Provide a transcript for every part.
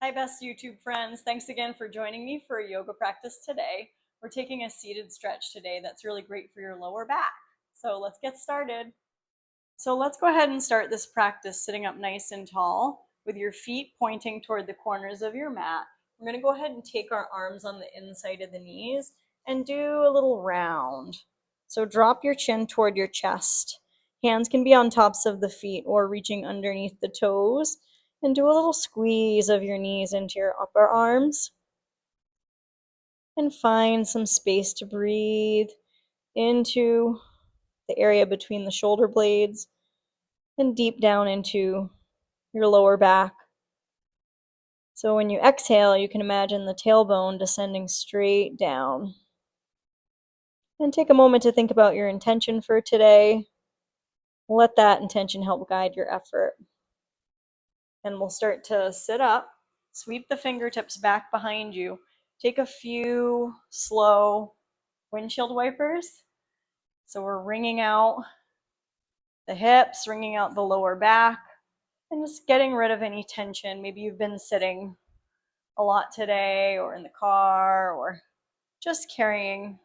Hi, best YouTube friends. Thanks again for joining me for a yoga practice today. We're taking a seated stretch today that's really great for your lower back. So let's get started. So let's go ahead and start this practice sitting up nice and tall with your feet pointing toward the corners of your mat. We're going to go ahead and take our arms on the inside of the knees and do a little round. So drop your chin toward your chest. Hands can be on tops of the feet or reaching underneath the toes. And do a little squeeze of your knees into your upper arms. And find some space to breathe into the area between the shoulder blades and deep down into your lower back. So when you exhale, you can imagine the tailbone descending straight down. And take a moment to think about your intention for today. Let that intention help guide your effort. And we'll start to sit up. Sweep the fingertips back behind you. Take a few slow windshield wipers. So we're wringing out the hips, wringing out the lower back, and just getting rid of any tension. Maybe you've been sitting a lot today or in the car or just carrying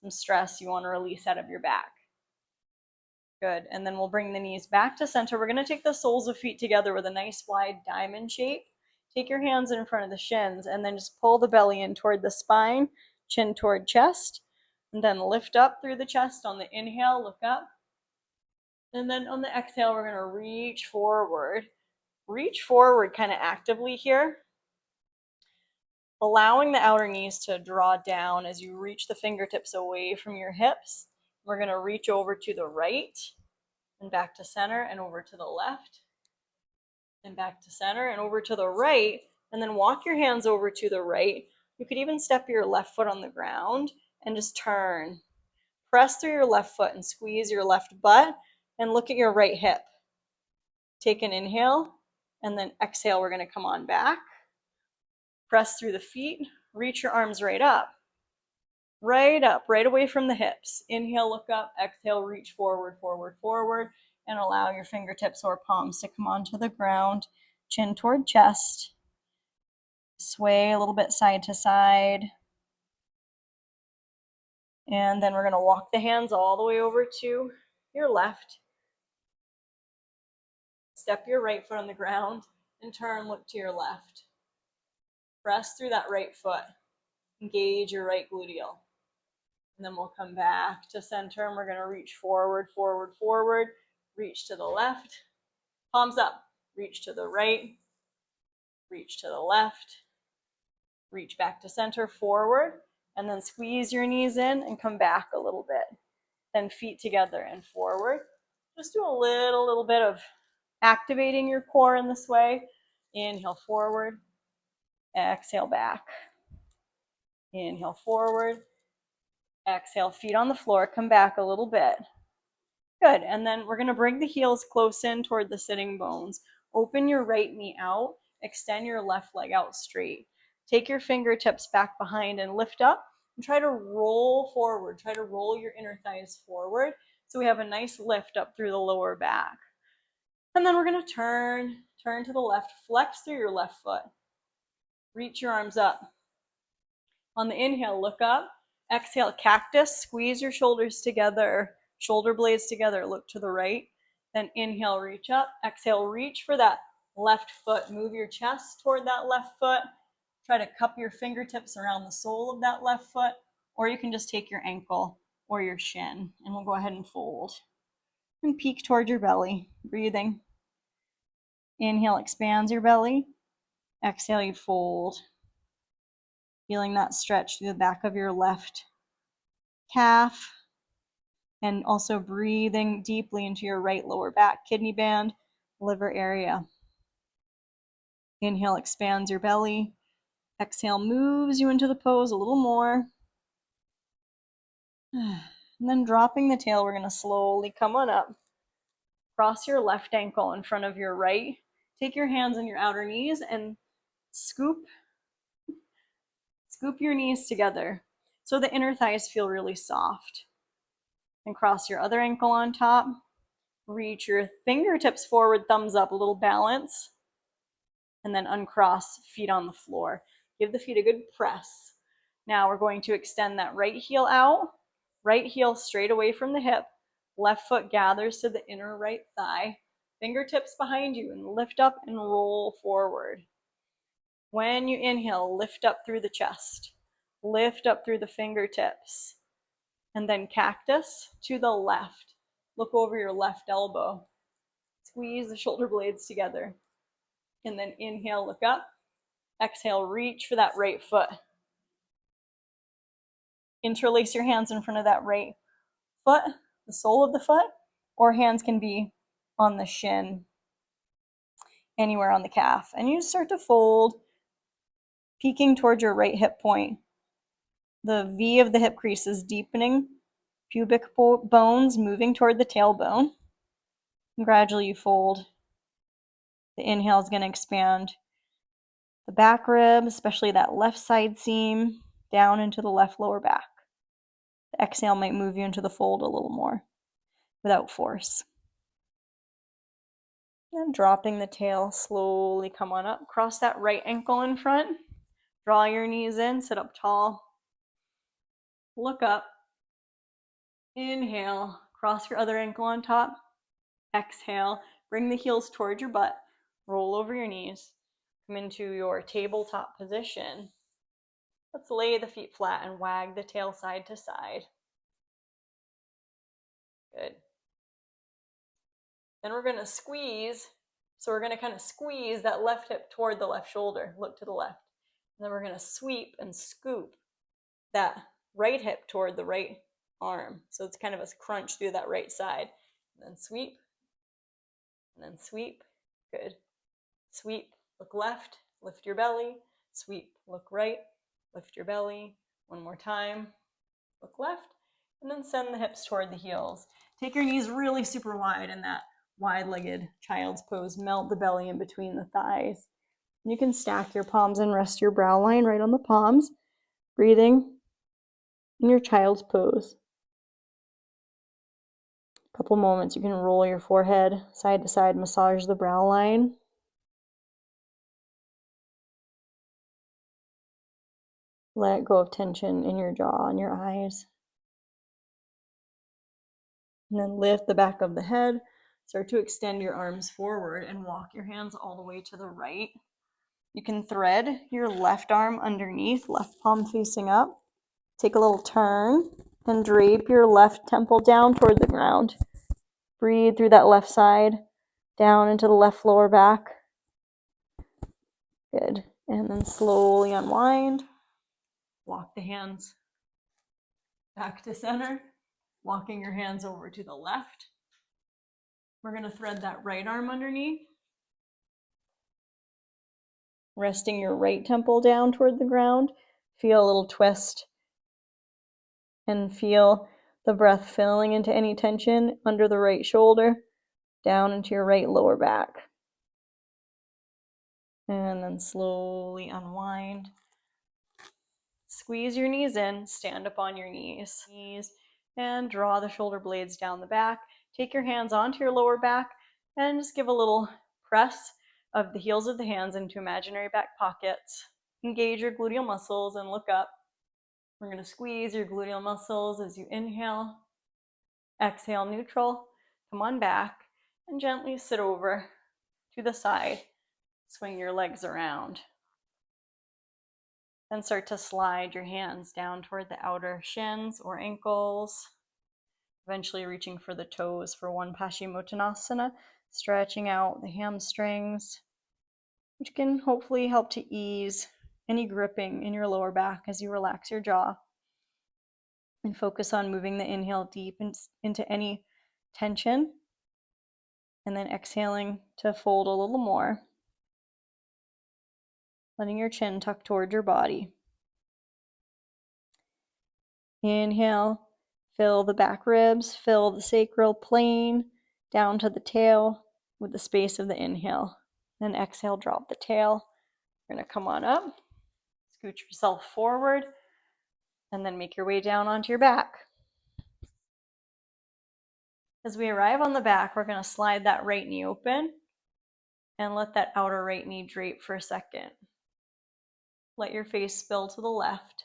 some stress you want to release out of your back. Good. And then we'll bring the knees back to center. We're going to take the soles of feet together with a nice wide diamond shape. Take your hands in front of the shins and then just pull the belly in toward the spine, chin toward chest, and then lift up through the chest. On the inhale, look up. And then on the exhale, we're going to reach forward. Reach forward kind of actively here, allowing the outer knees to draw down as you reach the fingertips away from your hips. We're going to reach over to the right and back to center and over to the left and back to center and over to the right, and then walk your hands over to the right. You could even step your left foot on the ground and just turn. Press through your left foot and squeeze your left butt and look at your right hip. Take an inhale and then exhale. We're going to come on back. Press through the feet. Reach your arms right up, right away from the hips. Inhale, look up. Exhale, reach forward, forward, forward, and allow your fingertips or palms to come onto the ground. Chin toward chest. Sway a little bit side to side. And then we're going to walk the hands all the way over to your left. Step your right foot on the ground and turn, look to your left. Press through that right foot. Engage your right gluteal. And then we'll come back to center and we're going to reach forward, forward, forward. Reach to the left. Palms up. Reach to the right. Reach to the left. Reach back to center, forward. And then squeeze your knees in and come back a little bit. Then feet together and forward. Just do a little bit of activating your core in this way. Inhale forward. Exhale back. Inhale forward. Exhale, feet on the floor. Come back a little bit. Good. And then we're going to bring the heels close in toward the sitting bones. Open your right knee out. Extend your left leg out straight. Take your fingertips back behind and lift up. And try to roll forward. Try to roll your inner thighs forward so we have a nice lift up through the lower back. And then we're going to turn to the left. Flex through your left foot. Reach your arms up. On the inhale, look up. Exhale, cactus. Squeeze your shoulders together. Shoulder blades together. Look to the right. Then inhale, reach up. Exhale, reach for that left foot. Move your chest toward that left foot. Try to cup your fingertips around the sole of that left foot. Or you can just take your ankle or your shin. And we'll go ahead and fold. And peek toward your belly. Breathing. Inhale, expands your belly. Exhale, you fold. Feeling that stretch through the back of your left calf. And also breathing deeply into your right lower back, kidney band, liver area. Inhale, expands your belly. Exhale, moves you into the pose a little more. And then dropping the tail, we're going to slowly come on up. Cross your left ankle in front of your right. Take your hands on your outer knees and scoop your knees together so the inner thighs feel really soft. And cross your other ankle on top. Reach your fingertips forward, thumbs up, a little balance. and then uncross, feet on the floor. Give the feet a good press. Now we're going to extend that right heel out, right heel straight away from the hip, left foot gathers to the inner right thigh, fingertips behind you, and lift up and roll forward. When you inhale, lift up through the chest, lift up through the fingertips, and then cactus to the left. Look over your left elbow. Squeeze the shoulder blades together. And then inhale, look up. Exhale, reach for that right foot. Interlace your hands in front of that right foot, the sole of the foot, or hands can be on the shin, anywhere on the calf. And you start to fold, peeking towards your right hip point. The V of the hip crease is deepening, pubic bones moving toward the tailbone. And gradually you fold. The inhale is going to expand the back rib, especially that left side seam, down into the left lower back. The exhale might move you into the fold a little more without force. And dropping the tail, slowly come on up. Cross that right ankle in front. Draw your knees in, sit up tall. Look up. Inhale, cross your other ankle on top. Exhale, bring the heels towards your butt. Roll over your knees. Come into your tabletop position. Let's lay the feet flat and wag the tail side to side. Good. Then we're going to squeeze. So we're going to kind of squeeze that left hip toward the left shoulder. Look to the left. And then we're going to sweep and scoop that right hip toward the right arm. So it's kind of a crunch through that right side. And then sweep. And then sweep. Good. Sweep. Look left. Lift your belly. Sweep. Look right. Lift your belly. One more time. Look left. And then send the hips toward the heels. Take your knees really super wide in that wide-legged child's pose. Melt the belly in between the thighs. You can stack your palms and rest your brow line right on the palms. Breathing in your child's pose. A couple moments, you can roll your forehead side to side, massage the brow line. Let go of tension in your jaw and your eyes. And then lift the back of the head. Start to extend your arms forward and walk your hands all the way to the right. You can thread your left arm underneath, left palm facing up. Take a little turn and drape your left temple down toward the ground. Breathe through that left side, down into the left lower back. Good. And then slowly unwind. Walk the hands back to center. Walking your hands over to the left. We're going to thread that right arm underneath. Resting your right temple down toward the ground. Feel a little twist. And feel the breath filling into any tension under the right shoulder, down into your right lower back. And then slowly unwind. Squeeze your knees in, stand up on your knees. And draw the shoulder blades down the back. Take your hands onto your lower back and just give a little press of the heels of the hands into imaginary back pockets. Engage your gluteal muscles and look up. We're going to squeeze your gluteal muscles as you inhale. Exhale, neutral. Come on back and gently sit over to the side. Swing your legs around. Then start to slide your hands down toward the outer shins or ankles. Eventually reaching for the toes for one Paschimottanasana, stretching out the hamstrings, which can hopefully help to ease any gripping in your lower back as you relax your jaw. And focus on moving the inhale deep into any tension. And then exhaling to fold a little more. Letting your chin tuck toward your body. Inhale, fill the back ribs, fill the sacral plane down to the tail with the space of the inhale. Then exhale, drop the tail. You're going to come on up, scoot yourself forward, and then make your way down onto your back. As we arrive on the back, we're going to slide that right knee open And let that outer right knee drape for a second. Let your face spill to the left.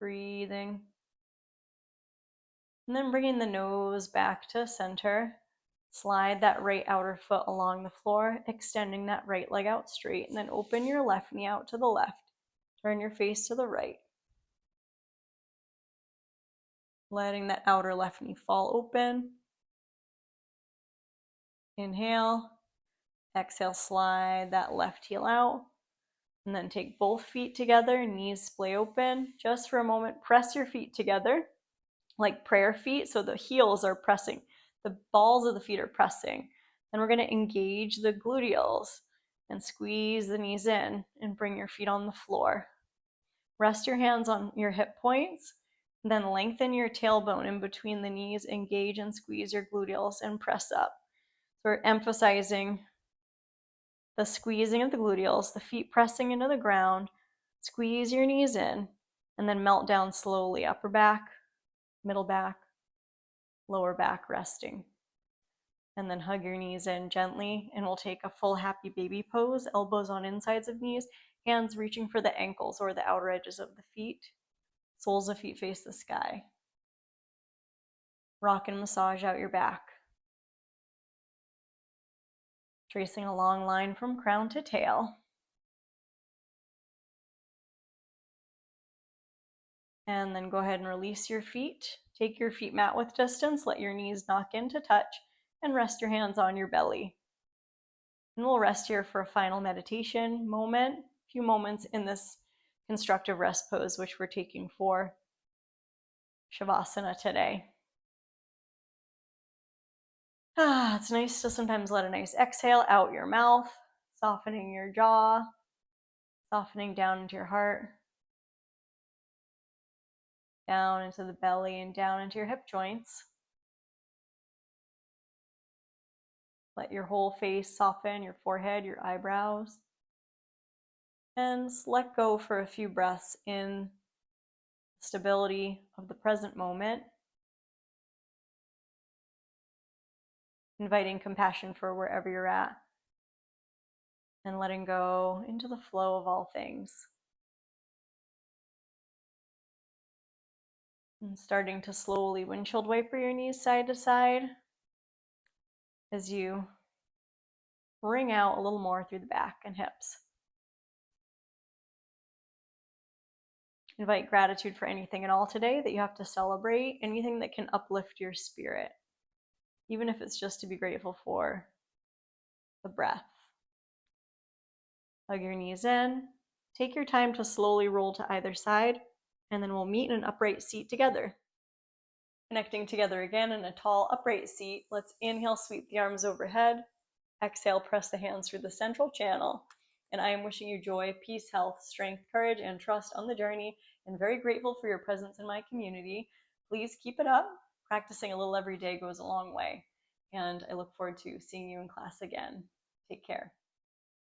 Breathing. And then bringing the nose back to center. Slide that right outer foot along the floor, extending that right leg out straight, and then open your left knee out to the left. Turn your face to the right. Letting that outer left knee fall open. Inhale. Exhale, slide that left heel out. And then take both feet together, knees splay open. Just for a moment, press your feet together like prayer feet, so the heels are pressing. The balls of the feet are pressing. Then we're going to engage the gluteals and squeeze the knees in and bring your feet on the floor. Rest your hands on your hip points, then lengthen your tailbone in between the knees, engage and squeeze your gluteals and press up. So we're emphasizing the squeezing of the gluteals, the feet pressing into the ground, squeeze your knees in, and then melt down slowly, upper back, middle back, lower back resting. And then hug your knees in gently, and we'll take a full happy baby pose, elbows on insides of knees, hands reaching for the ankles or the outer edges of the feet, soles of feet face the sky. Rock and massage out your back. Tracing a long line from crown to tail. And then go ahead and release your feet. Take your feet mat width distance, let your knees knock in to touch, and rest your hands on your belly. And we'll rest here for a final meditation moment, a few moments in this constructive rest pose, which we're taking for Shavasana today. It's nice to sometimes let a nice exhale out your mouth, softening your jaw, softening down into your heart, down into the belly and down into your hip joints. Let your whole face soften, your forehead, your eyebrows. And let go for a few breaths in stability of the present moment. Inviting compassion for wherever you're at. And letting go into the flow of all things. And starting to slowly windshield wiper your knees side to side as you bring out a little more through the back and hips. Invite gratitude for anything at all today that you have to celebrate, anything that can uplift your spirit, even if it's just to be grateful for the breath. Hug your knees in. Take your time to slowly roll to either side, and then we'll meet in an upright seat together. Connecting together again in a tall upright seat. Let's inhale, sweep the arms overhead. Exhale, press the hands through the central channel. And I am wishing you joy, peace, health, strength, courage, and trust on the journey, and very grateful for your presence in my community. Please keep it up. Practicing a little every day goes a long way. And I look forward to seeing you in class again. Take care.